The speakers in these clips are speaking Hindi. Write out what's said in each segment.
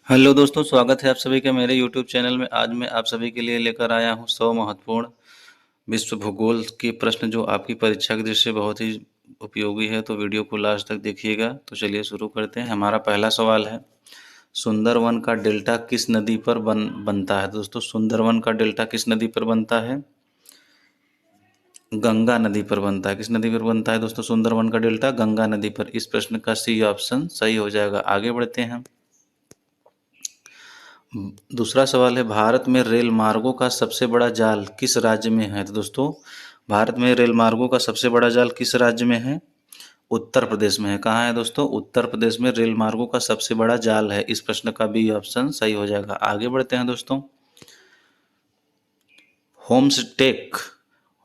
हेलो दोस्तों, स्वागत है आप सभी का मेरे यूट्यूब चैनल में। आज मैं आप सभी के लिए लेकर आया हूँ 100 महत्वपूर्ण विश्व भूगोल के प्रश्न जो आपकी परीक्षा की दृष्टि से बहुत ही उपयोगी है। तो वीडियो को लास्ट तक देखिएगा। तो चलिए शुरू करते हैं। हमारा पहला सवाल है, सुंदरवन का डेल्टा किस नदी पर बनता है। दोस्तों, सुंदरवन का डेल्टा किस नदी पर बनता है? गंगा नदी पर बनता है। किस नदी पर बनता है दोस्तों सुंदरवन का डेल्टा? गंगा नदी पर। इस प्रश्न का सी ऑप्शन सही हो जाएगा। आगे बढ़ते हैं। दूसरा सवाल है, भारत में रेल मार्गों का सबसे बड़ा जाल किस राज्य में है? तो दोस्तों, भारत में रेल मार्गों का सबसे बड़ा जाल किस राज्य में है? उत्तर प्रदेश में है। कहाँ है दोस्तों? उत्तर प्रदेश में रेल मार्गों का सबसे बड़ा जाल है। इस प्रश्न का बी ऑप्शन सही हो जाएगा। आगे बढ़ते हैं दोस्तों। होम्सटेक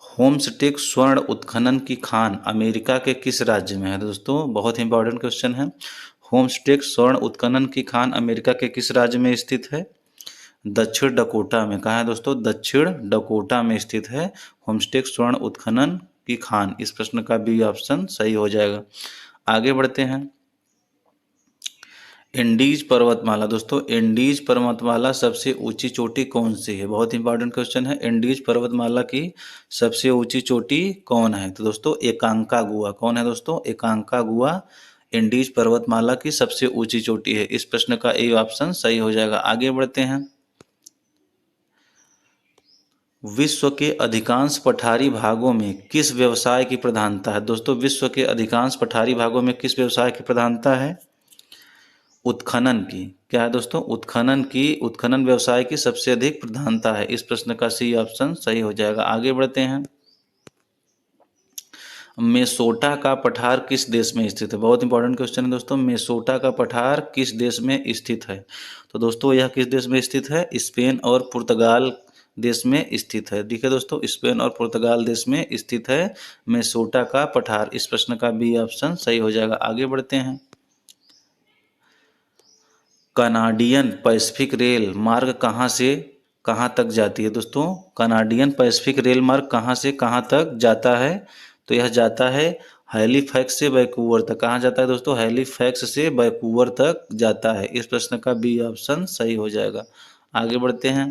होम्सटेक स्वर्ण उत्खनन की खान अमेरिका के किस राज्य में है? दोस्तों, बहुत ही इंपॉर्टेंट क्वेश्चन है। होम्सटेक स्वर्ण उत्खनन की खान अमेरिका के किस राज्य में स्थित है? दक्षिण डकोटा में। कहाँ है दोस्तों? दक्षिण डकोटा में स्थित है होम्सटेक स्वर्ण उत्खनन की खान। इस प्रश्न का बी ऑप्शन सही हो जाएगा। आगे बढ़ते हैं। एंडीज पर्वतमाला। दोस्तों, एंडीज पर्वतमाला सबसे ऊंची चोटी कौन सी है? बहुत इंपॉर्टेंट क्वेश्चन है। एंडीज पर्वतमाला की सबसे ऊंची चोटी कौन है? तो दोस्तों, एकांकागुआ। कौन है दोस्तों? एकांकागुआ एंडीज पर्वतमाला की सबसे ऊंची चोटी है। इस प्रश्न का ए ऑप्शन सही हो जाएगा। आगे बढ़ते हैं। विश्व के अधिकांश पठारी भागों में किस व्यवसाय की प्रधानता है? दोस्तों, विश्व के अधिकांश पठारी भागों में किस व्यवसाय की प्रधानता है? उत्खनन की। क्या है दोस्तों? उत्खनन व्यवसाय की सबसे अधिक प्रधानता है। इस प्रश्न का सी ऑप्शन सही हो जाएगा। आगे बढ़ते हैं। मेसोटा का पठार किस देश में स्थित है? बहुत इंपॉर्टेंट क्वेश्चन है दोस्तों। मेसोटा का पठार किस देश में स्थित है? तो दोस्तों, यह किस देश में स्थित है? स्पेन और पुर्तगाल देश में स्थित है। देखिए दोस्तों, स्पेन और पुर्तगाल देश में स्थित है मेसोटा का पठार। इस प्रश्न का बी ऑप्शन सही हो जाएगा। आगे बढ़ते हैं। कनाडियन पैसिफिक रेल मार्ग कहाँ से कहाँ तक जाती है? दोस्तों, कनाडियन पैसिफिक रेल मार्ग कहाँ से कहाँ तक जाता है? तो यह जाता है हैलीफैक्स से वैंकूवर तक। कहाँ जाता है दोस्तों? हैलीफैक्स से वैंकूवर तक जाता है। इस प्रश्न का बी ऑप्शन सही हो जाएगा। आगे बढ़ते हैं।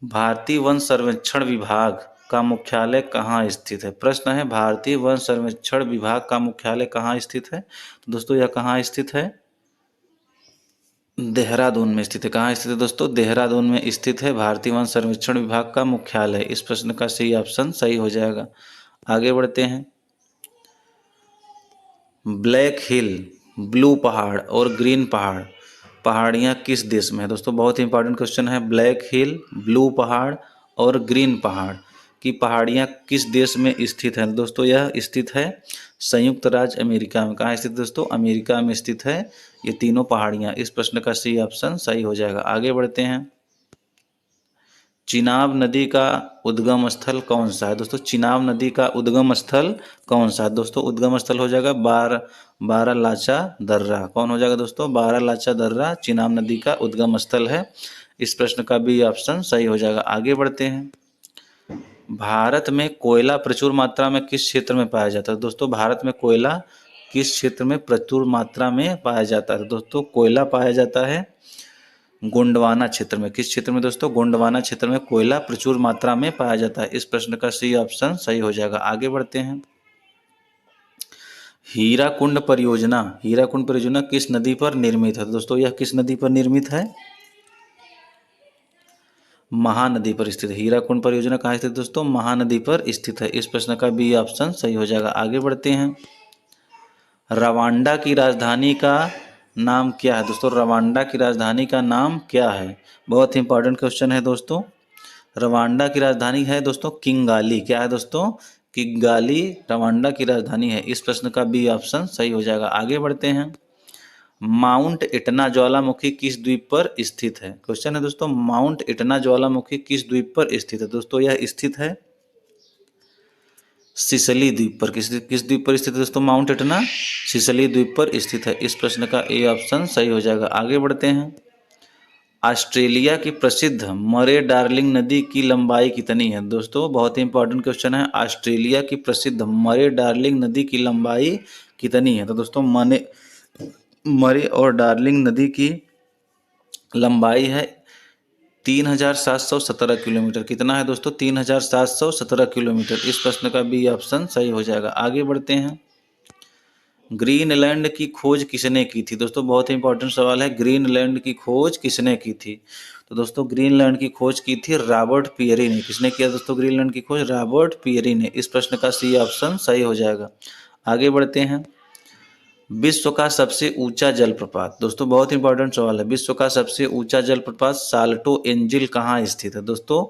भारतीय वन सर्वेक्षण विभाग का मुख्यालय कहाँ स्थित है? प्रश्न है, भारतीय वन सर्वेक्षण विभाग का मुख्यालय कहाँ स्थित है? तो दोस्तों, यह कहाँ स्थित है? देहरादून में स्थित है। कहाँ स्थित है दोस्तों? देहरादून में स्थित है भारतीय वन सर्वेक्षण विभाग का मुख्यालय। इस प्रश्न का सही ऑप्शन सही हो जाएगा। आगे बढ़ते हैं। ब्लैक हिल, ब्लू पहाड़ और ग्रीन पहाड़ पहाड़ियाँ किस देश में है? दोस्तों, बहुत ही इंपॉर्टेंट क्वेश्चन है। ब्लैक हिल, ब्लू पहाड़ और ग्रीन पहाड़ की पहाड़ियाँ किस देश में स्थित है? दोस्तों, यह स्थित है संयुक्त राज्य अमेरिका में। कहाँ स्थित दोस्तों? अमेरिका में स्थित है ये तीनों पहाड़ियाँ। इस प्रश्न का सी ऑप्शन सही हो जाएगा। आगे बढ़ते हैं। चिनाब नदी का उद्गम स्थल कौन सा है? दोस्तों, चिनाब नदी का उद्गम स्थल कौन सा है? दोस्तों, उद्गम स्थल हो जाएगा बारालाचा दर्रा। कौन हो जाएगा दोस्तों? बारालाचा दर्रा चिनाब नदी का उद्गम स्थल है। इस प्रश्न का बी ऑप्शन सही हो जाएगा। आगे बढ़ते हैं। भारत में कोयला प्रचुर मात्रा में किस क्षेत्र में पाया जाता है? दोस्तों, भारत में कोयला किस क्षेत्र में प्रचुर मात्रा में पाया जाता है? दोस्तों, कोयला पाया जाता है गोंडवाना क्षेत्र में। किस क्षेत्र में दोस्तों? गोंडवाना क्षेत्र में कोयला प्रचुर मात्रा में पाया जाता है। इस प्रश्न का सी ऑप्शन सही हो जाएगा। आगे बढ़ते हैं। हीराकुंड परियोजना किस नदी पर निर्मित है? दोस्तों, यह किस नदी पर निर्मित है? महानदी पर स्थित है। हीराकुंड परियोजना कहाँ स्थित है दोस्तों? महानदी पर स्थित है। इस प्रश्न का बी ऑप्शन सही हो जाएगा। आगे बढ़ते हैं। रवांडा की राजधानी का नाम क्या है? दोस्तों, रवांडा की राजधानी का नाम क्या है? बहुत ही इंपॉर्टेंट क्वेश्चन है दोस्तों। रवांडा की राजधानी है दोस्तों किंगाली। क्या है दोस्तों? किंगाली रवांडा की राजधानी है। इस प्रश्न का बी ऑप्शन सही हो जाएगा। आगे बढ़ते हैं। माउंट इटना ज्वालामुखी किस द्वीप पर स्थित है? क्वेश्चन है दोस्तों, माउंट इटना ज्वालामुखी किस द्वीप पर स्थित है? दोस्तों, यह स्थित है सिसली द्वीप पर। किस द्वीप पर स्थित है दोस्तों? माउंट इटना सिसली द्वीप पर स्थित है। इस प्रश्न का ए ऑप्शन सही हो जाएगा। आगे बढ़ते हैं। ऑस्ट्रेलिया की प्रसिद्ध मरे डार्लिंग नदी की लंबाई कितनी है? दोस्तों, बहुत ही इंपॉर्टेंट क्वेश्चन है। ऑस्ट्रेलिया की प्रसिद्ध मरे डार्लिंग नदी की लंबाई कितनी है? तो दोस्तों, मरी और डार्लिंग नदी की लंबाई है 3717 किलोमीटर। कितना है दोस्तों? 3717 किलोमीटर। इस प्रश्न का बी ऑप्शन सही हो जाएगा। आगे बढ़ते हैं। ग्रीनलैंड की खोज किसने की थी? दोस्तों बहुत ही इंपॉर्टेंट सवाल है, ग्रीनलैंड की खोज किसने की थी? तो दोस्तों ग्रीनलैंड की खोज की थी रॉबर्ट पियरी ने। किसने किया दोस्तों ग्रीनलैंड की खोज? रॉबर्ट पियरी ने। इस प्रश्न का सी ऑप्शन सही हो जाएगा। आगे बढ़ते हैं। विश्व का सबसे ऊंचा जलप्रपात। दोस्तों बहुत इंपॉर्टेंट सवाल है, विश्व का सबसे ऊंचा जलप्रपात साल्टो एंजिल कहाँ स्थित है? दोस्तों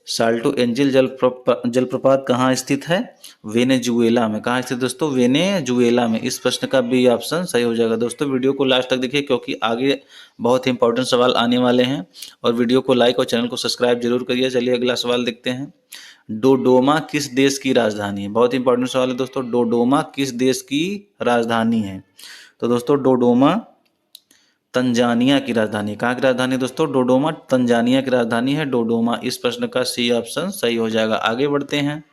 साल्टो एंजिल जलप्रपात कहाँ स्थित है? वेनेजुएला में। कहाँ स्थित दोस्तों? वेनेजुएला में। इस प्रश्न का बी ऑप्शन सही हो जाएगा। दोस्तों वीडियो को लास्ट तक देखिए क्योंकि आगे बहुत ही इंपॉर्टेंट सवाल आने वाले हैं, और वीडियो को लाइक और चैनल को सब्सक्राइब जरूर करिए। चलिए अगला सवाल देखते हैं। डोडोमा किस देश की राजधानी है? बहुत इंपॉर्टेंट सवाल है दोस्तों, डोडोमा किस देश की राजधानी है? तो दोस्तों डोडोमा तंजानिया की राजधानी। कहाँ की राजधानी है दोस्तों? डोडोमा तंजानिया की राजधानी है डोडोमा। इस प्रश्न का सी ऑप्शन सही हो जाएगा। आगे बढ़ते हैं।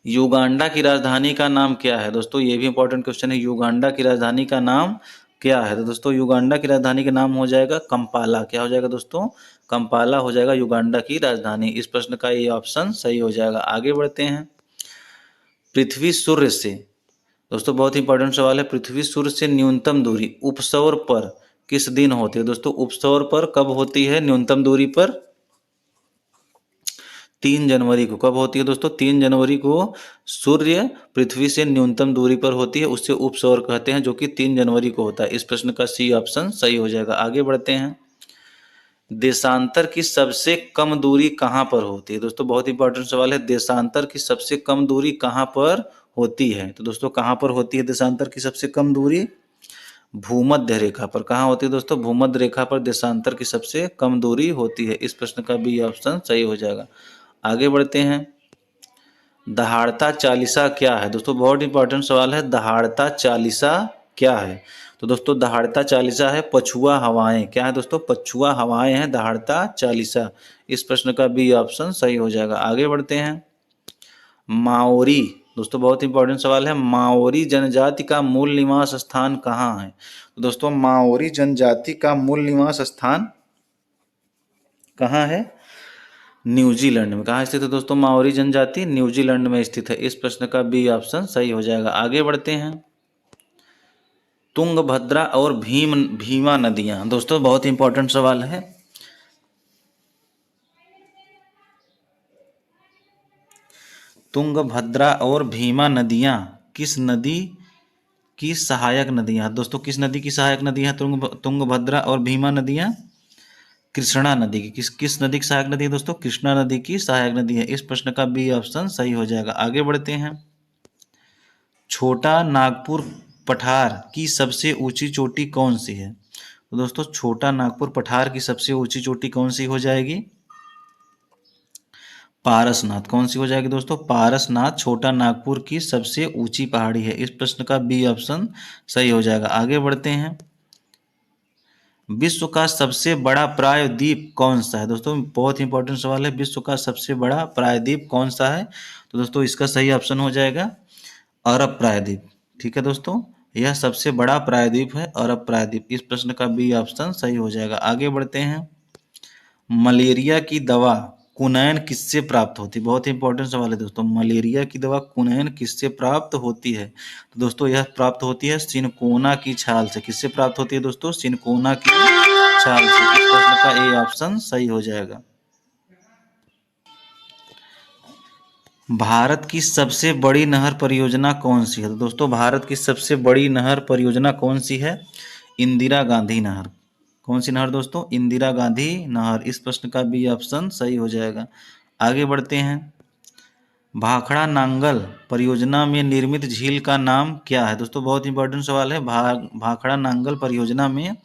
युगांडा की राजधानी का नाम क्या है? दोस्तों ये भी इंपॉर्टेंट क्वेश्चन है, युगांडा की राजधानी का नाम क्या है? तो दोस्तों युगांडा की राजधानी का नाम हो जाएगा कंपाला। क्या हो जाएगा दोस्तों? कंपाला हो जाएगा युगांडा की राजधानी। इस प्रश्न का ये ऑप्शन सही हो जाएगा। आगे बढ़ते हैं। पृथ्वी सूर्य से, दोस्तों बहुत इंपॉर्टेंट सवाल है, पृथ्वी सूर्य से न्यूनतम दूरी उपसौर पर किस दिन होती है? दोस्तों उपसौर पर कब होती है न्यूनतम दूरी पर? 3 जनवरी को। कब होती है दोस्तों? 3 जनवरी को सूर्य पृथ्वी से न्यूनतम दूरी पर होती है, उससे उपसौर कहते हैं, जो कि 3 जनवरी को होता है। इस प्रश्न का सी ऑप्शन सही हो जाएगा। आगे बढ़ते हैं। देशांतर की सबसे कम दूरी कहाँ पर होती है? दोस्तों बहुत इंपॉर्टेंट सवाल है, देशांतर की सबसे कम दूरी कहाँ पर होती है? तो दोस्तों कहाँ पर होती है देशांतर की सबसे कम दूरी? भूमध्य रेखा पर। कहाँ होती है दोस्तों? भूमध्य रेखा पर देशांतर की सबसे कम दूरी होती है। इस प्रश्न का बी ऑप्शन सही हो जाएगा। आगे बढ़ते हैं। दहाड़ता चालीसा क्या है? दोस्तों बहुत इंपॉर्टेंट सवाल है, दहाड़ता चालीसा क्या है? तो दोस्तों दहाड़ता चालीसा है पछुआ हवाएं। क्या है दोस्तों? पछुआ हवाएं हैं दहाड़ता चालीसा। इस प्रश्न का बी ऑप्शन सही हो जाएगा। आगे बढ़ते हैं। माओरी, दोस्तों बहुत इंपॉर्टेंट सवाल है, माओरी जनजाति का मूल निवास स्थान कहाँ है? तो दोस्तों माओरी जनजाति का मूल निवास स्थान कहाँ है? न्यूजीलैंड में। कहाँ स्थित है दोस्तों माओरी जनजाति? न्यूजीलैंड में स्थित है। इस प्रश्न का बी ऑप्शन सही हो जाएगा। आगे बढ़ते हैं। तुंगभद्रा और भीमा नदियां, दोस्तों बहुत इंपॉर्टेंट सवाल है। तुंगभद्रा और भीमा नदियां किस नदी की सहायक नदियां? दोस्तों किस नदी की सहायक नदी है तुंगभद्रा और भीमा नदियां? कृष्णा नदी की। किस नदी की सहायक नदी है दोस्तों? कृष्णा नदी की सहायक नदी है। इस प्रश्न का बी ऑप्शन सही हो जाएगा। आगे बढ़ते हैं। छोटा नागपुर पठार की सबसे ऊंची चोटी कौन सी है? तो दोस्तों छोटा नागपुर पठार की सबसे ऊंची चोटी कौन सी हो जाएगी? पारसनाथ। कौन सी हो जाएगी दोस्तों? पारसनाथ छोटा नागपुर की सबसे ऊंची पहाड़ी है। इस प्रश्न का बी ऑप्शन सही हो जाएगा। आगे बढ़ते हैं। विश्व का सबसे बड़ा प्रायद्वीप कौन सा है? दोस्तों बहुत इंपॉर्टेंट सवाल है, विश्व का सबसे बड़ा प्रायद्वीप कौन सा है? तो दोस्तों इसका सही ऑप्शन हो जाएगा अरब प्रायद्वीप। ठीक है दोस्तों, यह सबसे बड़ा प्रायद्वीप है अरब प्रायद्वीप। इस प्रश्न का बी ऑप्शन सही हो जाएगा। आगे बढ़ते हैं। मलेरिया की दवा कुनैन किससे प्राप्त होती है? बहुत इंपॉर्टेंट सवाल है दोस्तों, मलेरिया की दवा कुनैन किससे प्राप्त होती है? तो दोस्तों यह प्राप्त होती है सिनकोना की छाल से। किससे प्राप्त होती है दोस्तों? सिनकोना की छाल से। इस प्रश्न का ए ऑप्शन सही हो जाएगा। भारत की सबसे बड़ी नहर परियोजना कौन सी है? तो दोस्तों भारत की सबसे बड़ी नहर परियोजना कौन सी है? इंदिरा गांधी नहर। कौन सी नहर दोस्तों? इंदिरा गांधी नहर। इस प्रश्न का बी ऑप्शन सही हो जाएगा। आगे बढ़ते हैं। भाखड़ा नांगल परियोजना में निर्मित झील का नाम क्या है? दोस्तों बहुत इंपॉर्टेंट सवाल है, भाखड़ा नांगल परियोजना में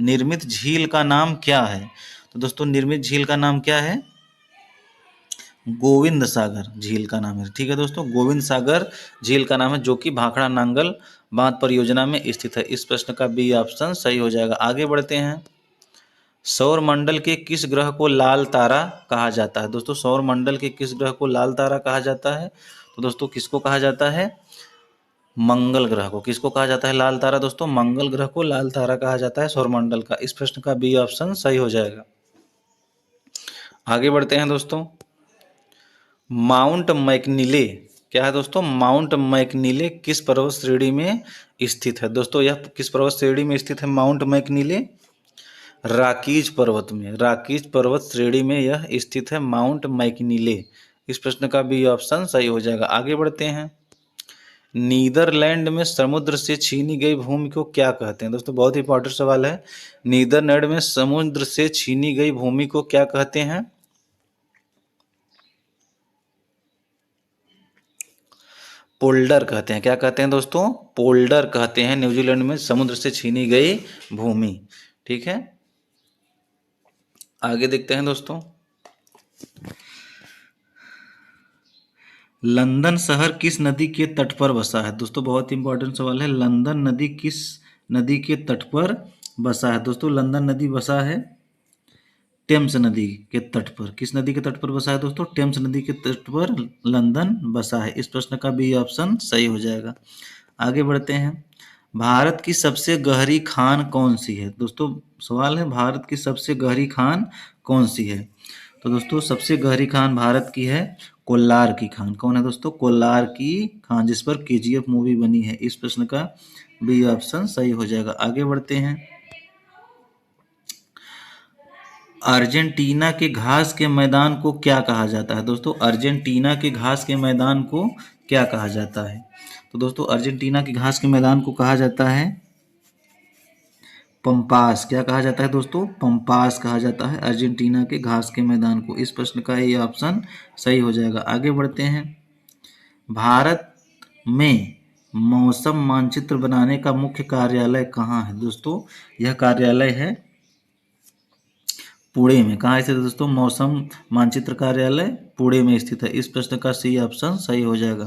निर्मित झील का नाम क्या है? तो दोस्तों निर्मित झील का नाम क्या है? गोविंद सागर झील का नाम है। ठीक है दोस्तों, गोविंद सागर झील का नाम है, जो कि भाखड़ा नांगल बांध परियोजना में स्थित है। इस प्रश्न का बी ऑप्शन सही हो जाएगा। आगे बढ़ते हैं। सौर मंडल के किस ग्रह को लाल तारा कहा जाता है? दोस्तों सौर मंडल के किस ग्रह को लाल तारा कहा जाता है? तो दोस्तों किसको कहा जाता है? मंगल ग्रह को किसको कहा जाता है लाल तारा दोस्तों? मंगल ग्रह को लाल तारा कहा जाता है सौरमंडल का। इस प्रश्न का बी ऑप्शन सही हो जाएगा। आगे बढ़ते हैं दोस्तों। माउंट मैकनिले क्या है दोस्तों? माउंट मैकनिले किस पर्वत श्रेणी में स्थित है? दोस्तों यह किस पर्वत श्रेणी में स्थित है माउंट मैकनिले? राकीज पर्वत में, राकीज पर्वत श्रेणी में यह स्थित है माउंट मैकनिले। इस प्रश्न का बी ऑप्शन सही हो जाएगा। आगे बढ़ते हैं। नीदरलैंड में समुद्र से छीनी गई भूमि को क्या कहते हैं? दोस्तों बहुत ही इंपॉर्टेंट सवाल है। नीदरलैंड में समुद्र से छीनी गई भूमि को क्या कहते हैं? पोल्डर कहते हैं। क्या कहते हैं दोस्तों? पोल्डर कहते हैं न्यूजीलैंड में समुद्र से छीनी गई भूमि। ठीक है, आगे देखते हैं दोस्तों। लंदन शहर किस नदी के तट पर बसा है? दोस्तों बहुत इंपॉर्टेंट सवाल है। लंदन नदी किस नदी के तट पर बसा है? दोस्तों लंदन नदी बसा है टेम्स नदी के तट पर। किस नदी के तट पर बसा है दोस्तों? टेम्स नदी के तट पर लंदन बसा है। इस प्रश्न का बी ऑप्शन सही हो जाएगा। आगे बढ़ते हैं। भारत की सबसे गहरी खान कौन सी है? दोस्तों सवाल है भारत की सबसे गहरी खान कौन सी है? तो दोस्तों सबसे गहरी खान भारत की है कोल्लार की खान। कौन है दोस्तों? कोल्लार की खान, जिस पर केजीएफ मूवी बनी है। इस प्रश्न का बी ऑप्शन सही हो जाएगा। आगे बढ़ते हैं। अर्जेंटीना के घास के मैदान को क्या कहा जाता है? दोस्तों अर्जेंटीना के घास के मैदान को क्या कहा जाता है? तो दोस्तों अर्जेंटीना के घास के मैदान को कहा जाता है पंपास। क्या कहा जाता है दोस्तों? पंपास कहा जाता है अर्जेंटीना के घास के मैदान को। इस प्रश्न का ये ऑप्शन सही हो जाएगा। आगे बढ़ते हैं। भारत में मौसम मानचित्र बनाने का मुख्य कार्यालय कहाँ है? दोस्तों यह कार्यालय है पुणे में। कहाँ स्थित है दोस्तों? मौसम मानचित्र कार्यालय पुणे में स्थित है। इस प्रश्न का सी ऑप्शन सही हो जाएगा।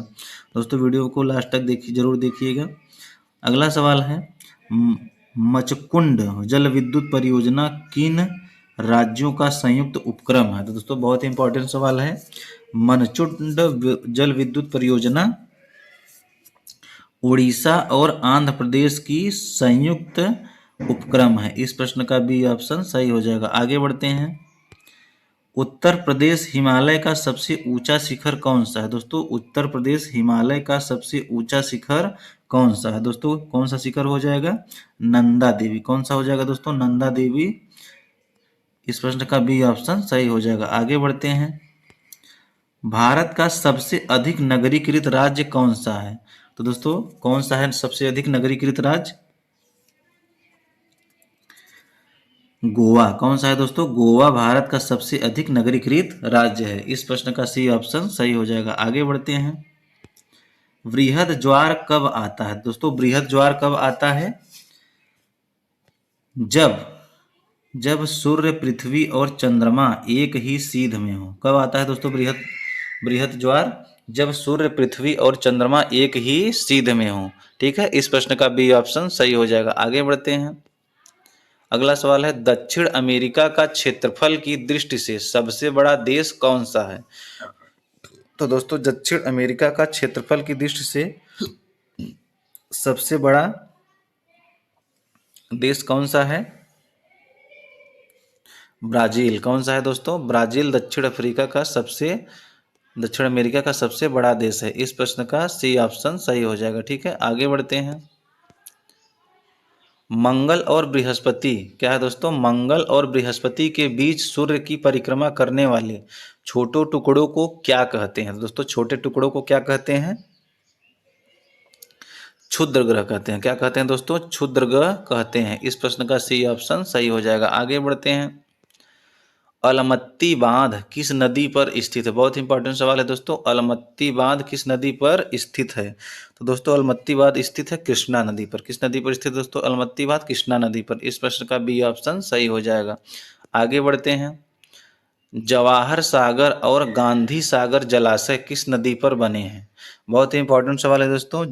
दोस्तों वीडियो को लास्ट तक देखिए, जरूर देखिएगा। अगला सवाल है मचकुंड जल विद्युत परियोजना किन राज्यों का संयुक्त उपक्रम है? तो दोस्तों बहुत ही इंपॉर्टेंट सवाल है। मनचुंड जल विद्युत परियोजना उड़ीसा और आंध्र प्रदेश की संयुक्त उपक्रम है। इस प्रश्न का बी ऑप्शन सही हो जाएगा। आगे बढ़ते हैं। उत्तर प्रदेश हिमालय का सबसे ऊंचा शिखर कौन सा है? दोस्तों उत्तर प्रदेश हिमालय का सबसे ऊंचा शिखर कौन सा है? दोस्तों कौन सा शिखर हो जाएगा? नंदा देवी। कौन सा हो जाएगा दोस्तों? नंदा देवी। इस प्रश्न का बी ऑप्शन सही हो जाएगा। आगे बढ़ते हैं। भारत का सबसे अधिक नगरीकृत राज्य कौन सा है? तो दोस्तों कौन सा है सबसे अधिक नगरीकृत राज्य? गोवा। कौन सा है दोस्तों? गोवा भारत का सबसे अधिक नगरीकृत राज्य है। इस प्रश्न का सी ऑप्शन सही हो जाएगा। आगे बढ़ते हैं। बृहद ज्वार कब आता है? दोस्तों बृहद ज्वार कब आता है? जब जब सूर्य पृथ्वी और चंद्रमा एक ही सीध में हो। कब आता है दोस्तों बृहद बृहद ज्वार? जब सूर्य पृथ्वी और चंद्रमा एक ही सीध में हो। ठीक है, इस प्रश्न का बी ऑप्शन सही हो जाएगा। आगे बढ़ते हैं। अगला सवाल है दक्षिण अमेरिका का क्षेत्रफल की दृष्टि से सबसे बड़ा देश कौन सा है? तो दोस्तों दक्षिण अमेरिका का क्षेत्रफल की दृष्टि से सबसे बड़ा देश कौन सा है? ब्राजील। कौन सा है दोस्तों? ब्राजील दक्षिण अमेरिका का सबसे बड़ा देश है। इस प्रश्न का सी ऑप्शन सही हो जाएगा। ठीक है, आगे बढ़ते हैं। मंगल और बृहस्पति क्या है दोस्तों? मंगल और बृहस्पति के बीच सूर्य की परिक्रमा करने वाले छोटे टुकड़ों को क्या कहते हैं? दोस्तों छोटे टुकड़ों को क्या कहते हैं? क्षुद्र ग्रह कहते हैं। क्या कहते हैं दोस्तों? क्षुद्र ग्रह कहते हैं। इस प्रश्न का सी ऑप्शन सही हो जाएगा। आगे बढ़ते हैं। अलमत्ती बांध किस नदी पर स्थित है? बहुत इंपॉर्टेंट सवाल है दोस्तों। अलमत्ती बांध किस नदी पर स्थित है? तो दोस्तों अलमत्ती बांध स्थित है कृष्णा नदी पर। किस नदी पर स्थित है दोस्तों? अलमत्ती बांध कृष्णा नदी पर। इस प्रश्न का बी ऑप्शन सही हो जाएगा। आगे बढ़ते हैं। जवाहर सागर और गांधी सागर जलाशय किस नदी पर बने हैं? बहुत ही इंपॉर्टेंट सवाल है दोस्तों।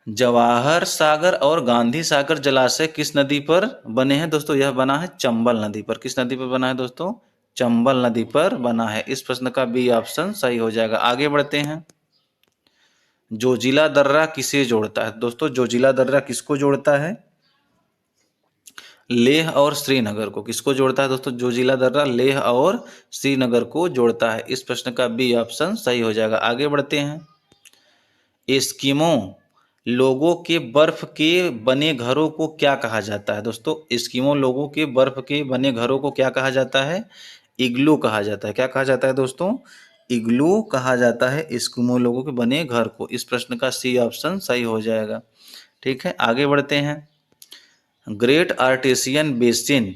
जवाहर सागर और गांधी सागर जलाशय किस नदी पर बने हैं? दोस्तों यह बना है चंबल नदी पर। किस नदी पर बना है दोस्तों? चंबल नदी पर बना है। इस प्रश्न का बी ऑप्शन सही हो जाएगा। आगे बढ़ते हैं। जोजिला दर्रा किसे जोड़ता है दोस्तों? जोजिला दर्रा किसको जोड़ता है? लेह और श्रीनगर को। किसको जोड़ता है दोस्तों? जोजिला दर्रा लेह और श्रीनगर को जोड़ता है। इस प्रश्न का बी ऑप्शन सही हो जाएगा। आगे बढ़ते हैं। एस्किमो लोगों के बर्फ के बने घरों को क्या कहा जाता है दोस्तों? एस्किमो लोगों के बर्फ के बने घरों को क्या कहा जाता है? इग्लू कहा जाता है। क्या कहा जाता है दोस्तों? इग्लू कहा जाता है एस्किमो लोगों के बने घर को। इस प्रश्न का सी ऑप्शन सही हो जाएगा। ठीक है, आगे बढ़ते हैं। ग्रेट आर्टेशियन बेसिन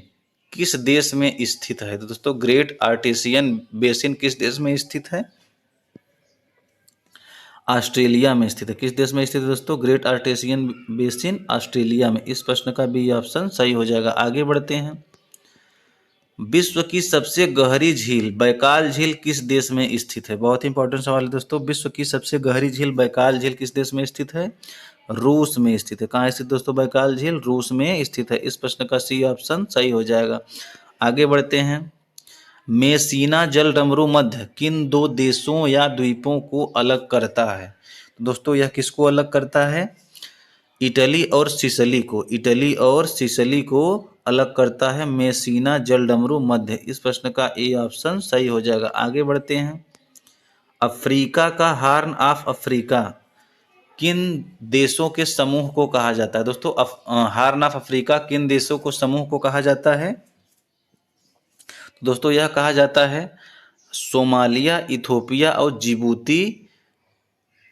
किस देश में स्थित है? तो दोस्तों ग्रेट आर्टेशियन बेसिन किस देश में स्थित है? ऑस्ट्रेलिया में स्थित है। किस देश में स्थित है दोस्तों? ग्रेट आर्टेशियन बेसिन ऑस्ट्रेलिया में। इस प्रश्न का बी ऑप्शन सही हो जाएगा। आगे बढ़ते हैं। विश्व की सबसे गहरी झील बैकाल झील किस देश में स्थित है? बहुत ही इंपॉर्टेंट सवाल है दोस्तों। विश्व की सबसे गहरी झील बैकाल झील किस देश में स्थित है? रूस में स्थित है। कहाँ स्थित दोस्तों बैकाल झील? रूस में स्थित है। इस प्रश्न का सी ऑप्शन सही हो जाएगा। आगे बढ़ते हैं। मेसीना जल डमरू मध्य किन दो देशों या द्वीपों को अलग करता है? तो दोस्तों यह किसको अलग करता है? इटली और सिसली को। इटली और सिसली को अलग करता है मेसीना जल डमरू मध्य। इस प्रश्न का ए ऑप्शन सही हो जाएगा। आगे बढ़ते हैं। अफ्रीका का हार्न ऑफ अफ्रीका किन देशों के समूह को कहा जाता है दोस्तों? हार्न ऑफ अफ्रीका किन देशों को समूह को कहा जाता है? दोस्तों यह कहा जाता है सोमालिया, इथोपिया और जिबूती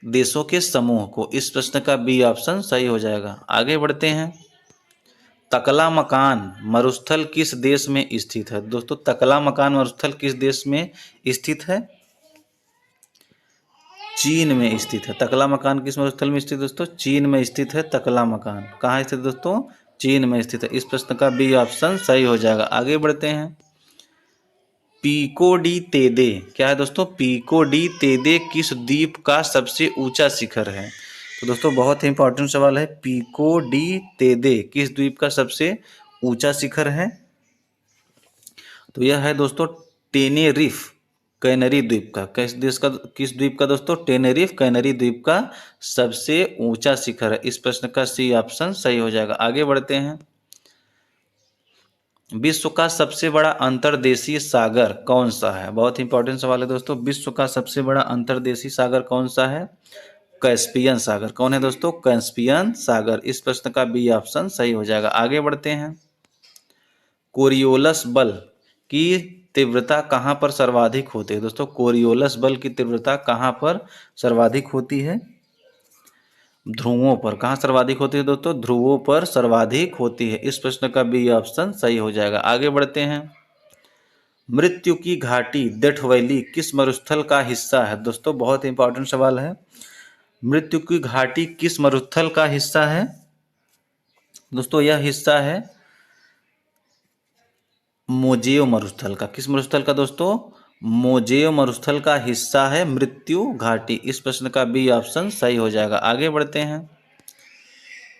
देशों के समूह को। इस प्रश्न का बी ऑप्शन सही हो जाएगा। आगे बढ़ते हैं। तकला मकान मरुस्थल किस देश में स्थित है? दोस्तों तकला मकान मरुस्थल किस देश में स्थित है? चीन में स्थित है। तकला मकान किस मरुस्थल में स्थित है दोस्तों? चीन में स्थित है तकला मकान। कहाँ स्थित है दोस्तों? चीन में स्थित है। इस प्रश्न का बी ऑप्शन सही हो जाएगा। आगे बढ़ते हैं। पीको डी तेदे क्या है दोस्तों? पीको डी तेदे किस द्वीप का सबसे ऊंचा शिखर है? तो दोस्तों बहुत ही इंपॉर्टेंट सवाल है। पीको डी तेदे किस द्वीप का सबसे ऊंचा शिखर है? तो यह है दोस्तों टेनेरिफ कैनरी द्वीप का। किस द्वीप का दोस्तों? टेनेरिफ कैनरी द्वीप का सबसे ऊंचा शिखर है। इस प्रश्न का सी ऑप्शन सही हो जाएगा। आगे बढ़ते हैं। विश्व का सबसे बड़ा अंतर्देशीय सागर कौन सा है? बहुत इंपॉर्टेंट सवाल है दोस्तों। विश्व का सबसे बड़ा अंतर्देशीय सागर कौन सा है? कैस्पियन सागर। कौन है दोस्तों? कैस्पियन सागर। इस प्रश्न का बी ऑप्शन सही हो जाएगा। आगे बढ़ते हैं। कोरियोलस बल की तीव्रता कहाँ पर सर्वाधिक होती है दोस्तों? कोरियोलस बल की तीव्रता कहाँ पर सर्वाधिक होती है? ध्रुवों पर। कहाँ सर्वाधिक होती है दोस्तों? ध्रुवों पर सर्वाधिक होती है। इस प्रश्न का बी ऑप्शन सही हो जाएगा। आगे बढ़ते हैं। मृत्यु की घाटी डेथ वैली किस मरुस्थल का हिस्सा है? दोस्तों बहुत इंपॉर्टेंट सवाल है। मृत्यु की घाटी किस मरुस्थल का हिस्सा है? दोस्तों यह हिस्सा है मोजेओ मरुस्थल का। किस मरुस्थल का दोस्तों? मोजेओ मरुस्थल का हिस्सा है मृत्यु घाटी। इस प्रश्न का बी ऑप्शन सही हो जाएगा। आगे बढ़ते हैं।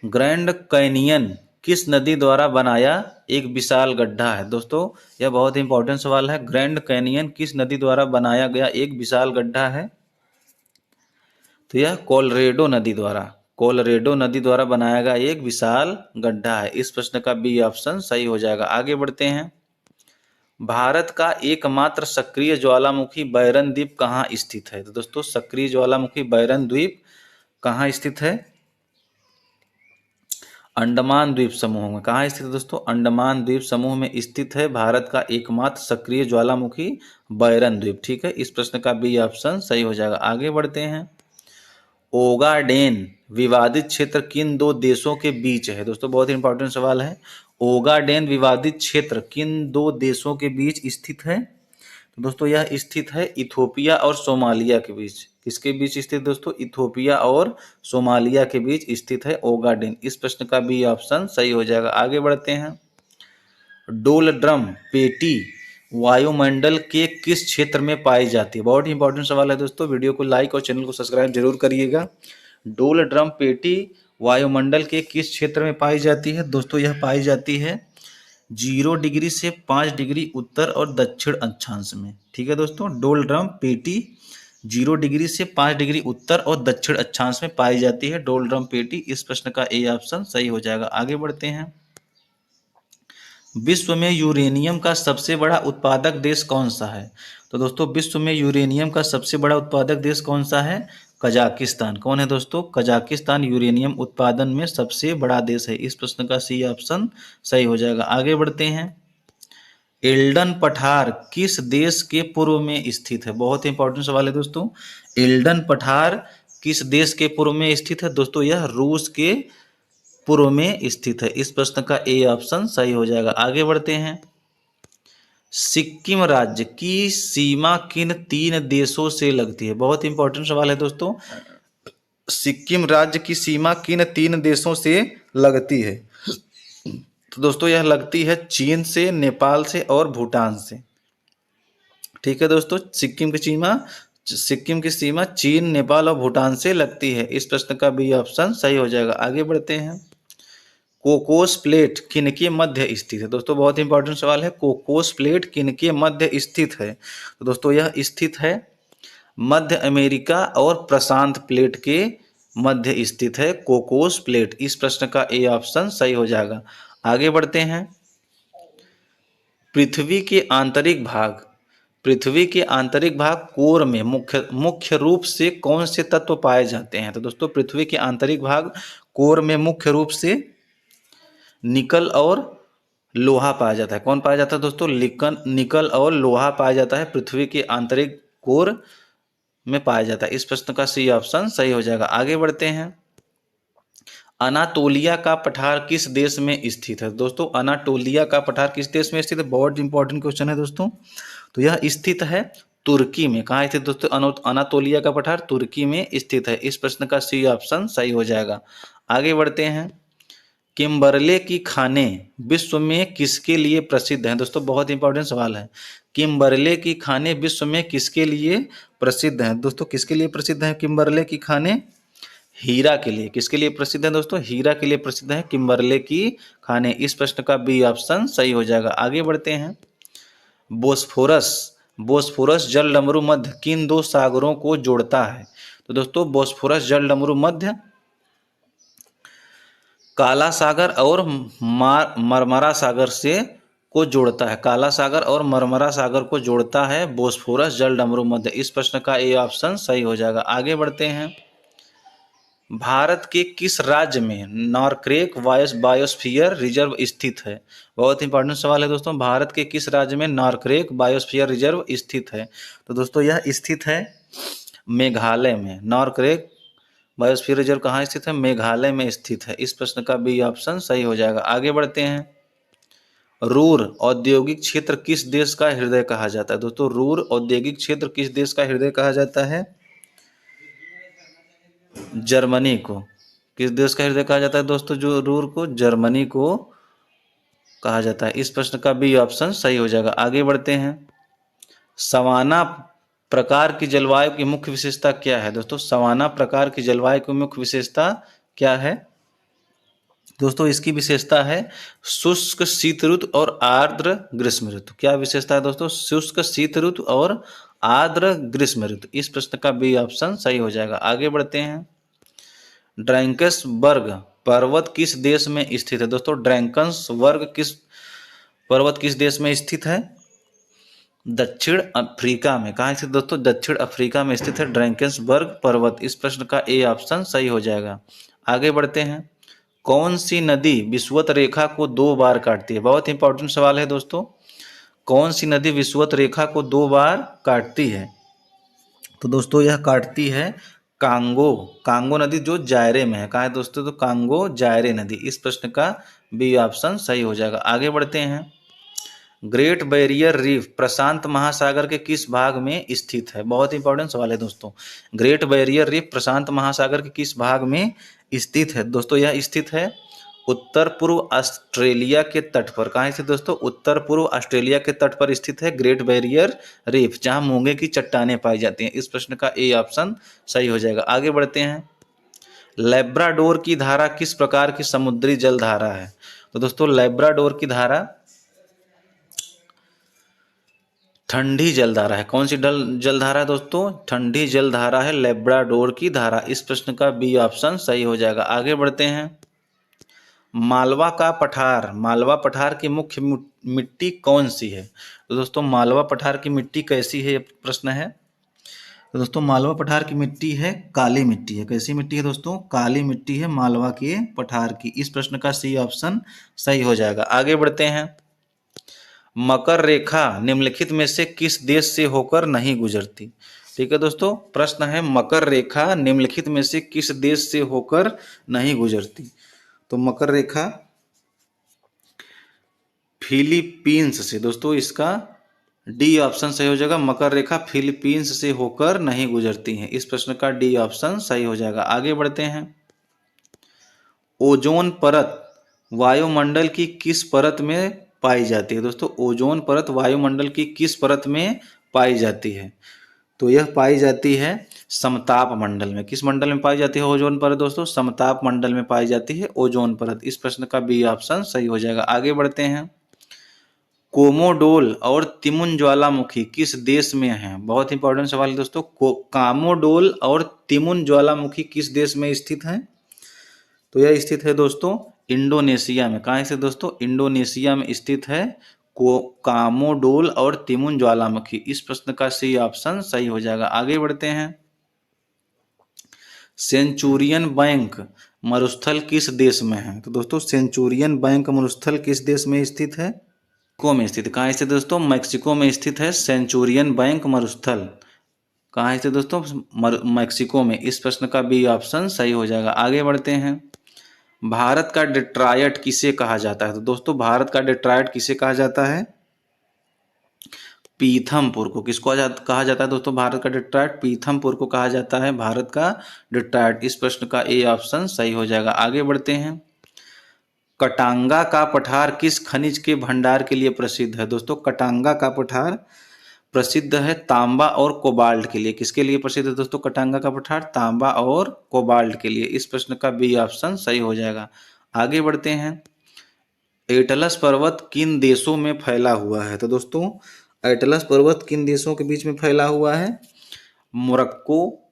ग्रैंड कैनियन किस नदी द्वारा बनाया एक विशाल गड्ढा है? दोस्तों यह बहुत इंपॉर्टेंट सवाल है। ग्रैंड कैनियन किस नदी द्वारा बनाया गया एक विशाल गड्ढा है? तो यह कोलोरेडो नदी द्वारा बनाया गया एक विशाल गड्ढा है। इस प्रश्न का बी ऑप्शन सही हो जाएगा। आगे बढ़ते हैं। भारत का एकमात्र सक्रिय ज्वालामुखी बैरन द्वीप कहाँ स्थित है? तो दोस्तों सक्रिय ज्वालामुखी बैरन द्वीप कहाँ स्थित है? अंडमान द्वीप समूह में। कहाँ स्थित है दोस्तों? अंडमान द्वीप समूह में स्थित है भारत का एकमात्र सक्रिय ज्वालामुखी बैरन द्वीप। ठीक है, इस प्रश्न का बी ऑप्शन सही हो जाएगा। आगे बढ़ते हैं। ओगाडेन विवादित क्षेत्र किन दो देशों के बीच है? दोस्तों बहुत इंपॉर्टेंट सवाल है। ओगाडेन विवादित क्षेत्र किन दो देशों के बीच स्थित है? तो दोस्तों यह स्थित है इथोपिया और सोमालिया के बीच। किसके बीच स्थित दोस्तों? इथोपिया और सोमालिया के बीच स्थित है ओगाडेन। इस प्रश्न का बी ऑप्शन सही हो जाएगा। आगे बढ़ते हैं। डोलड्रम पेटी वायुमंडल के किस क्षेत्र में पाई जाती है? बहुत ही इंपॉर्टेंट सवाल है दोस्तों। वीडियो को लाइक और चैनल को सब्सक्राइब जरूर करिएगा। डोलड्रम पेटी वायुमंडल के किस क्षेत्र में पाई जाती है? दोस्तों यह पाई जाती है 0 डिग्री से 5 डिग्री उत्तर और दक्षिण अक्षांश में। ठीक है दोस्तों, डोलड्रम पेटी 0 डिग्री से 5 डिग्री उत्तर और दक्षिण अक्षांश में पाई जाती है डोलड्रम पेटी। इस प्रश्न का ए ऑप्शन सही हो जाएगा। आगे बढ़ते हैं। विश्व में यूरेनियम का सबसे बड़ा उत्पादक देश कौन सा है? तो दोस्तों विश्व में यूरेनियम का सबसे बड़ा उत्पादक देश कौन सा है? कजाकिस्तान। कौन है दोस्तों? कजाकिस्तान यूरेनियम उत्पादन में सबसे बड़ा देश है। इस प्रश्न का सी ऑप्शन सही हो जाएगा। आगे बढ़ते हैं। एल्डन पठार किस देश के पूर्व में स्थित है? बहुत ही इंपॉर्टेंट सवाल है दोस्तों। एल्डन पठार किस देश के पूर्व में स्थित है? दोस्तों यह रूस के पूर्व में स्थित है। इस प्रश्न का ए ऑप्शन सही हो जाएगा। आगे बढ़ते हैं। सिक्किम राज्य की सीमा किन 3 देशों से लगती है? बहुत इंपॉर्टेंट सवाल है दोस्तों। सिक्किम राज्य की सीमा किन 3 देशों से लगती है? तो दोस्तों यह लगती है चीन से, नेपाल से और भूटान से। ठीक है दोस्तों, सिक्किम की सीमा चीन, नेपाल और भूटान से लगती है। इस प्रश्न का बी ऑप्शन सही हो जाएगा। आगे बढ़ते हैं। कोकोस प्लेट किनके मध्य स्थित है? दोस्तों बहुत इंपॉर्टेंट सवाल है। कोकोस प्लेट किनके मध्य स्थित है? तो दोस्तों यह स्थित है मध्य अमेरिका और प्रशांत प्लेट के मध्य स्थित है कोकोस प्लेट। इस प्रश्न का ए ऑप्शन सही हो जाएगा। आगे बढ़ते हैं। पृथ्वी के आंतरिक भाग कोर में मुख्य रूप से कौन से तत्व पाए जाते हैं? तो दोस्तों पृथ्वी के आंतरिक भाग कोर में मुख्य रूप से निकल और लोहा पाया जाता है। कौन पाया जाता है दोस्तों? निकल और लोहा पाया जाता है, पृथ्वी के आंतरिक कोर में पाया जाता है। इस प्रश्न का सी ऑप्शन सही हो जाएगा। आगे बढ़ते हैं। अनातोलिया का पठार किस देश में स्थित है? दोस्तों अनातोलिया का पठार किस देश में स्थित है? बहुत इंपॉर्टेंट क्वेश्चन है दोस्तों। तो यह स्थित है तुर्की में। कहाँ स्थित दोस्तों? अनातोलिया का पठार तुर्की में स्थित है। इस प्रश्न का सी ऑप्शन सही हो जाएगा। आगे बढ़ते हैं। किम्बरले की खानें विश्व में किसके लिए प्रसिद्ध हैं? दोस्तों बहुत इंपॉर्टेंट सवाल है। किम्बरले की खानें विश्व में किसके लिए प्रसिद्ध हैं? दोस्तों किसके लिए प्रसिद्ध हैं किम्बरले की खानें? हीरा के लिए। किसके लिए प्रसिद्ध है दोस्तों? हीरा के लिए प्रसिद्ध है किम्बरले की खानें। इस प्रश्न का बी ऑप्शन सही हो जाएगा। आगे बढ़ते हैं। बोस्फोरस जल डमरू मध्य किन 2 सागरों को जोड़ता है? तो दोस्तों बोस्फोरस जल डमरू मध्य काला सागर और मरमरा सागर से को जोड़ता है। काला सागर और मरमरा सागर को जोड़ता है बोस्फोरस जल डमरू मध्य। इस प्रश्न का ए ऑप्शन सही हो जाएगा। आगे बढ़ते हैं। भारत के किस राज्य में नॉर्क्रेक बायोस्फीयर रिजर्व स्थित है? बहुत इंपॉर्टेंट सवाल है दोस्तों। भारत के किस राज्य में नॉर्क्रेक बायोस्फीयर रिजर्व स्थित है? तो दोस्तों यह स्थित है मेघालय में। नॉर्क्रेक बायोस्फीयर रिजर्व कहाँ स्थित है? मेघालय में स्थित है। इस प्रश्न का बी ऑप्शन सही हो जाएगा। आगे बढ़ते हैं। रूर औद्योगिक क्षेत्र किस देश का हृदय कहा जाता है? दोस्तों रूर औद्योगिक क्षेत्र किस देश का हृदय कहा जाता है? जर्मनी को। किस देश का हृदय कहा जाता है दोस्तों? जो रूर को जर्मनी को कहा जाता है। इस प्रश्न का बी ऑप्शन सही हो जाएगा। आगे बढ़ते हैं। सवाना प्रकार की जलवायु की मुख्य विशेषता क्या है? दोस्तों सवाना प्रकार की जलवायु की मुख्य विशेषता क्या है? दोस्तों इसकी विशेषता है शुष्क शीत ऋतु और आर्द्र ग्रीष्म ऋतु। क्या विशेषता है दोस्तों? शुष्क शीत ऋतु और आर्द्र ग्रीष्म ऋतु। इस प्रश्न का बी ऑप्शन सही हो जाएगा। आगे बढ़ते हैं। ड्रैंकन्सबर्ग पर्वत किस देश में स्थित है? दोस्तों ड्रैंकन्सबर्ग पर्वत किस देश में स्थित है? दक्षिण अफ्रीका में। कहाँ स्थित दोस्तों? दक्षिण अफ्रीका में स्थित है ड्रैंकन्सबर्ग पर्वत। इस प्रश्न का ए ऑप्शन सही हो जाएगा। आगे बढ़ते हैं। कौन सी नदी विषुवत रेखा को 2 बार काटती है? बहुत इंपॉर्टेंट सवाल है दोस्तों। कौन सी नदी विषुवत रेखा को 2 बार काटती है? तो दोस्तों यह काटती है कांगो नदी जो जायरे में है। कहाँ है दोस्तों? तो कांगो जायरे नदी। इस प्रश्न का बी ऑप्शन सही हो जाएगा। आगे बढ़ते हैं। ग्रेट बैरियर रीफ प्रशांत महासागर के किस भाग में स्थित है? बहुत इंपॉर्टेंट सवाल है दोस्तों। ग्रेट बैरियर रीफ प्रशांत महासागर के किस भाग में स्थित है? दोस्तों यह स्थित है उत्तर पूर्व ऑस्ट्रेलिया के तट पर। कहाँ स्थित दोस्तों? उत्तर पूर्व ऑस्ट्रेलिया के तट पर स्थित है ग्रेट बैरियर रीफ, जहां मूंगे की चट्टानें पाई जाती हैं। इस प्रश्न का ए ऑप्शन सही हो जाएगा। आगे बढ़ते हैं। लैब्राडोर की धारा किस प्रकार की समुद्री जल धारा है? तो दोस्तों लैब्राडोर की धारा ठंडी जलधारा है। कौन सी जलधारा है दोस्तों? ठंडी जलधारा है लेब्राडोर की धारा। इस प्रश्न का बी ऑप्शन सही हो जाएगा। आगे बढ़ते हैं। मालवा का पठार, मालवा पठार की मुख्य मिट्टी कौन सी है? तो दोस्तों मालवा पठार की मिट्टी कैसी है, ये प्रश्न है। तो दोस्तों मालवा पठार की मिट्टी है काली मिट्टी है। कैसी मिट्टी है दोस्तों? काली मिट्टी है मालवा के पठार की। इस प्रश्न का सी ऑप्शन सही हो जाएगा। आगे बढ़ते हैं। मकर रेखा निम्नलिखित में से किस देश से होकर नहीं गुजरती? ठीक है दोस्तों, प्रश्न है मकर रेखा निम्नलिखित में से किस देश से होकर नहीं गुजरती? तो मकर रेखा फिलीपींस से। दोस्तों इसका डी ऑप्शन सही हो जाएगा। मकर रेखा फिलीपींस से होकर नहीं गुजरती है। इस प्रश्न का डी ऑप्शन सही हो जाएगा। आगे बढ़ते हैं। ओजोन परत वायुमंडल की किस परत में पाई जाती है? दोस्तों ओजोन परत वायुमंडल की किस परत में पाई जाती है? तो यह पाई जाती है समताप मंडल में। किस मंडल में पाई जाती है ओजोन परत दोस्तों? समताप मंडल में पाई जाती है ओजोन परत। इस प्रश्न का बी ऑप्शन सही हो जाएगा। आगे बढ़ते हैं। कोमोडोल और तिमुन ज्वालामुखी किस देश में है? बहुत इंपॉर्टेंट सवाल है दोस्तों। कामोडोल और तिमुन ज्वालामुखी किस देश में स्थित है? तो यह स्थित है दोस्तों इंडोनेशिया में। कहाँ से दोस्तों? इंडोनेशिया में स्थित है कामोडोल और तिमुन ज्वालामुखी। इस प्रश्न का सी ऑप्शन सही हो जाएगा। आगे बढ़ते हैं। सेंचुरियन बैंक मरुस्थल किस देश में है? तो दोस्तों सेंचुरियन बैंक मरुस्थल किस देश में स्थित है? मैक्सिको में स्थित। कहाँ स्थित दोस्तों? मैक्सिको में स्थित है सेंचुरियन बैंक मरुस्थल। कहाँ स्थित दोस्तों? मैक्सिको में। इस प्रश्न का बी ऑप्शन सही हो जाएगा। आगे बढ़ते हैं। भारत का डेट्रॉयट किसे कहा जाता है? तो दोस्तों भारत का डेट्रॉयट किसे कहा जाता है? पीथमपुर को। किसको कहा जाता है दोस्तों? भारत का डेट्रॉयट पीथमपुर को कहा जाता है भारत का डेट्रॉयट। इस प्रश्न का ए ऑप्शन सही हो जाएगा। आगे बढ़ते हैं। कटांगा का पठार किस खनिज के भंडार के लिए प्रसिद्ध है? दोस्तों कटांगा का पठार प्रसिद्ध है तांबा और कोबाल्ट के लिए। किसके लिए प्रसिद्ध है दोस्तों कटांगा का पठार? तांबा और कोबाल्ट के लिए। इस प्रश्न का बी ऑप्शन सही हो जाएगा। आगे बढ़ते हैं। एटलस पर्वत किन देशों में फैला हुआ है? तो दोस्तों एटलस पर्वत किन देशों के बीच में फैला हुआ है? मोरक्को,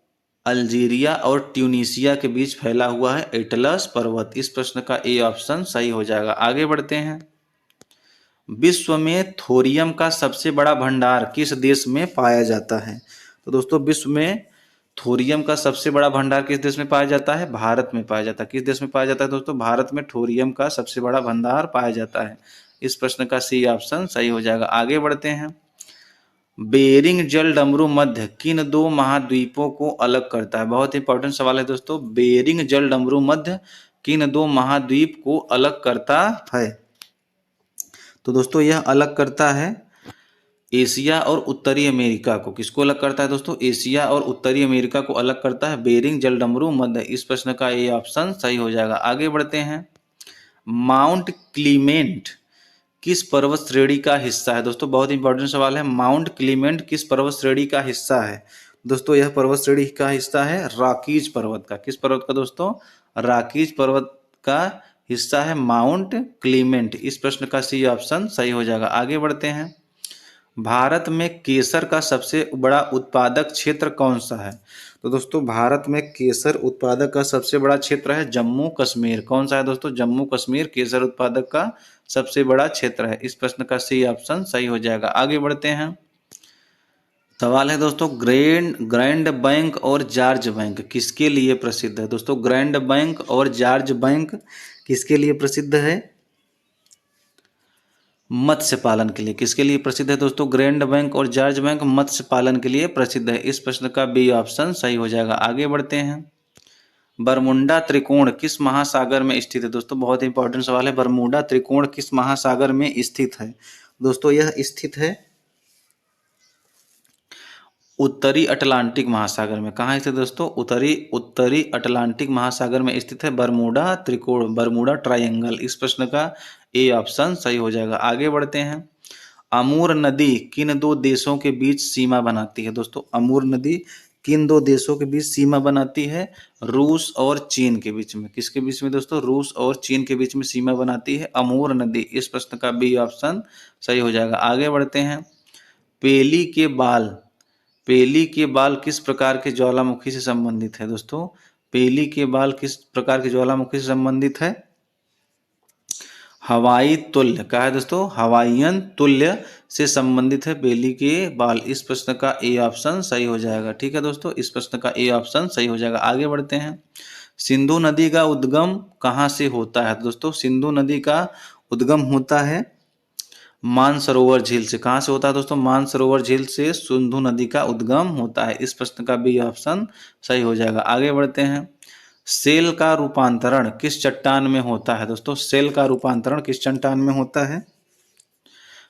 अल्जीरिया और ट्यूनीशिया के बीच फैला हुआ है एटलस पर्वत। इस प्रश्न का ए ऑप्शन सही हो जाएगा। आगे बढ़ते हैं। विश्व में थोरियम का सबसे बड़ा भंडार किस देश में पाया जाता है? तो दोस्तों विश्व में थोरियम का सबसे बड़ा भंडार किस देश में पाया जाता है? भारत में पाया जाता है। किस देश में पाया जाता है दोस्तों? भारत में थोरियम का सबसे बड़ा भंडार पाया जाता है। इस प्रश्न का सी ऑप्शन सही हो जाएगा। आगे बढ़ते हैं। बेरिंग जल डमरू मध्य किन दो महाद्वीपों को अलग करता है? बहुत इंपॉर्टेंट सवाल है दोस्तों। बेरिंग जल डमरू मध्य किन दो महाद्वीप को अलग करता है? तो दोस्तों यह अलग करता है एशिया और उत्तरी अमेरिका को। किसको अलग करता है दोस्तों? एशिया और उत्तरी अमेरिका को अलग करता है बेरिंग जल डमरू मध्य। इस प्रश्न का ये ऑप्शन सही हो जाएगा। आगे बढ़ते हैं। माउंट क्लीमेंट किस पर्वत श्रेणी का हिस्सा है? दोस्तों बहुत इंपॉर्टेंट सवाल है। माउंट क्लीमेंट किस पर्वत श्रेणी का हिस्सा है? दोस्तों यह पर्वत श्रेणी का हिस्सा है रॉकीज पर्वत का। किस पर्वत का दोस्तों? रॉकीज पर्वत का हिस्सा है माउंट क्लीमेंट। इस प्रश्न का सी ऑप्शन सही हो जाएगा। आगे बढ़ते हैं। भारत में केसर का सबसे बड़ा उत्पादक क्षेत्र कौन सा है? तो दोस्तों भारत में केसर उत्पादक का सबसे बड़ा क्षेत्र है जम्मू कश्मीर। कौन सा है दोस्तों? जम्मू कश्मीर केसर उत्पादक का सबसे बड़ा क्षेत्र है। इस प्रश्न का सी ऑप्शन सही हो जाएगा। आगे बढ़ते हैं। सवाल है दोस्तों ग्रैंड बैंक और जॉर्ज बैंक किसके लिए प्रसिद्ध है? दोस्तों ग्रैंड बैंक और जॉर्ज बैंक किसके लिए प्रसिद्ध है? मत्स्य पालन के लिए। किसके लिए प्रसिद्ध है दोस्तों? ग्रैंड बैंक और जॉर्ज बैंक मत्स्य पालन के लिए प्रसिद्ध है। इस प्रश्न का बी ऑप्शन सही हो जाएगा। आगे बढ़ते हैं। बरमुंडा त्रिकोण किस महासागर में स्थित है? दोस्तों बहुत इंपॉर्टेंट सवाल है। बरमुंडा त्रिकोण किस महासागर में स्थित है? दोस्तों यह स्थित है उत्तरी अटलांटिक महासागर में। कहाँ स्थित है दोस्तों? उत्तरी अटलांटिक महासागर में स्थित है बरमुडा त्रिकोण, बरमुडा ट्रायंगल। इस प्रश्न का ए ऑप्शन सही हो जाएगा। आगे बढ़ते हैं। अमूर नदी किन दो देशों के बीच सीमा बनाती है? दोस्तों अमूर नदी किन दो देशों के बीच सीमा बनाती है? रूस और चीन के बीच में। किसके बीच में दोस्तों? रूस और चीन के बीच में सीमा बनाती है अमूर नदी। इस प्रश्न का बी ऑप्शन सही हो जाएगा। आगे बढ़ते हैं। पेली के बाल, पेली के बाल किस प्रकार के ज्वालामुखी से संबंधित है दोस्तों? पेली के बाल किस प्रकार के ज्वालामुखी से संबंधित है? हवाई तुल्य, क्या है दोस्तों? हवाईयन तुल्य से संबंधित है पेली के बाल। इस प्रश्न का ए ऑप्शन सही हो जाएगा। ठीक है दोस्तों, इस प्रश्न का ए ऑप्शन सही हो जाएगा। आगे बढ़ते हैं। सिंधु नदी का उद्गम कहाँ से होता है दोस्तों? सिंधु नदी का उद्गम होता है मानसरोवर झील से। कहाँ से होता है दोस्तों? मानसरोवर झील से सिंधु नदी का उद्गम होता है। इस प्रश्न का बी ऑप्शन सही हो जाएगा। आगे बढ़ते हैं। सेल का रूपांतरण किस चट्टान में होता है दोस्तों? सेल का रूपांतरण किस चट्टान में होता है?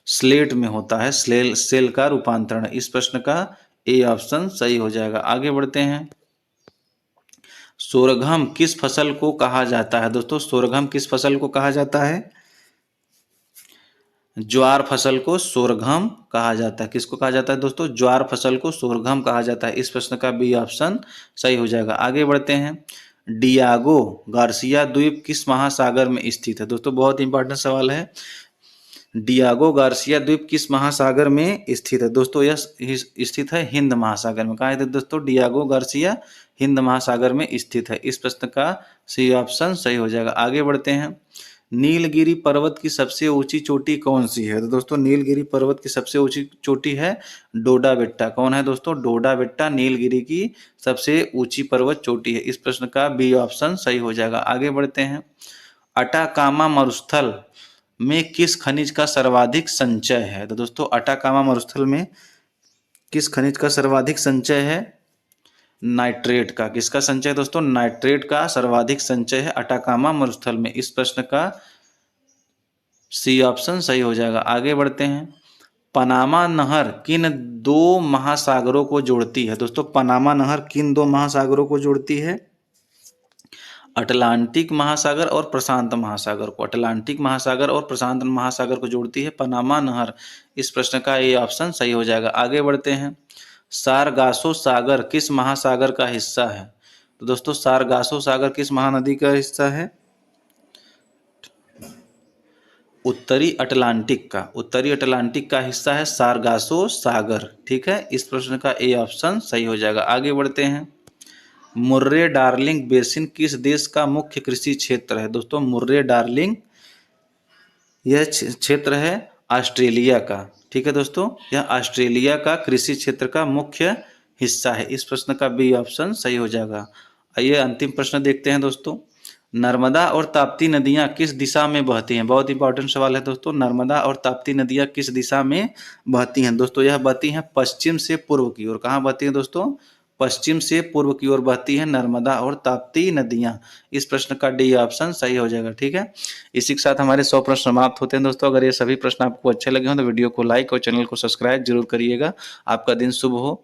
स्लेट में होता है। सेल का रूपांतरण। इस प्रश्न का ए ऑप्शन सही हो जाएगा। आगे बढ़ते हैं। सोरघम किस फसल को कहा जाता है दोस्तों? सोरघम किस फसल को कहा जाता है? ज्वार फसल को सोरघम कहा जाता है। किसको कहा जाता है दोस्तों? ज्वार फसल को सोरघम कहा जाता है। इस प्रश्न का बी ऑप्शन सही हो जाएगा। आगे बढ़ते हैं। डियागो गार्सिया द्वीप किस महासागर में स्थित है दोस्तों? बहुत इंपॉर्टेंट सवाल है। डियागो गार्सिया द्वीप किस महासागर में स्थित है दोस्तों? यह स्थित है हिंद महासागर में। कहा है दोस्तों? डियागो गार्सिया हिंद महासागर में स्थित है। इस प्रश्न का सी ऑप्शन सही हो जाएगा। आगे बढ़ते हैं। नीलगिरी पर्वत की सबसे ऊंची चोटी कौन सी है? तो दोस्तों नीलगिरी पर्वत की सबसे ऊंची चोटी है डोडा बेट्टा। कौन है दोस्तों? डोडा बेट्टा नीलगिरी की सबसे ऊंची पर्वत चोटी है। इस प्रश्न का बी ऑप्शन सही हो जाएगा। आगे बढ़ते हैं। अटाकामा मरुस्थल में किस खनिज का सर्वाधिक संचय है? तो दोस्तों अटाकामा मरुस्थल में किस खनिज का सर्वाधिक संचय है? नाइट्रेट का। किसका संचय दोस्तों? नाइट्रेट का सर्वाधिक संचय है अटाकामा मरुस्थल में। इस प्रश्न का सी ऑप्शन सही हो जाएगा। आगे बढ़ते हैं। पनामा नहर किन दो महासागरों को जोड़ती है दोस्तों? पनामा नहर किन दो महासागरों को जोड़ती है? अटलांटिक महासागर और प्रशांत महासागर को। अटलांटिक महासागर और प्रशांत महासागर को जोड़ती है पनामा नहर। इस प्रश्न का ये ऑप्शन सही हो जाएगा। आगे बढ़ते हैं। सारगासो सागर किस महासागर का हिस्सा है? तो दोस्तों सारगासो सागर किस महानदी का हिस्सा है? उत्तरी अटलांटिक का। उत्तरी अटलांटिक का हिस्सा है सारगासो सागर। ठीक है, इस प्रश्न का ए ऑप्शन सही हो जाएगा। आगे बढ़ते हैं। मुर्रे डार्लिंग बेसिन किस देश का मुख्य कृषि क्षेत्र है दोस्तों? मुर्रे डार्लिंग यह क्षेत्र है ऑस्ट्रेलिया का। ठीक है दोस्तों, यह ऑस्ट्रेलिया का कृषि क्षेत्र का मुख्य हिस्सा है। इस प्रश्न का बी ऑप्शन सही हो जाएगा। आइए अंतिम प्रश्न देखते हैं दोस्तों। नर्मदा और ताप्ती नदियां किस दिशा में बहती हैं? बहुत इंपॉर्टेंट सवाल है दोस्तों। नर्मदा और ताप्ती नदियां किस दिशा में बहती हैं दोस्तों? यह बहती हैं पश्चिम से पूर्व की ओर। कहाँ बहती हैं दोस्तों? पश्चिम से पूर्व की ओर बहती है नर्मदा और ताप्ती नदियां। इस प्रश्न का डी ऑप्शन सही हो जाएगा। ठीक है, इसी के साथ हमारे 100 प्रश्न समाप्त होते हैं दोस्तों। अगर ये सभी प्रश्न आपको अच्छे लगे हों तो वीडियो को लाइक और चैनल को सब्सक्राइब जरूर करिएगा। आपका दिन शुभ हो।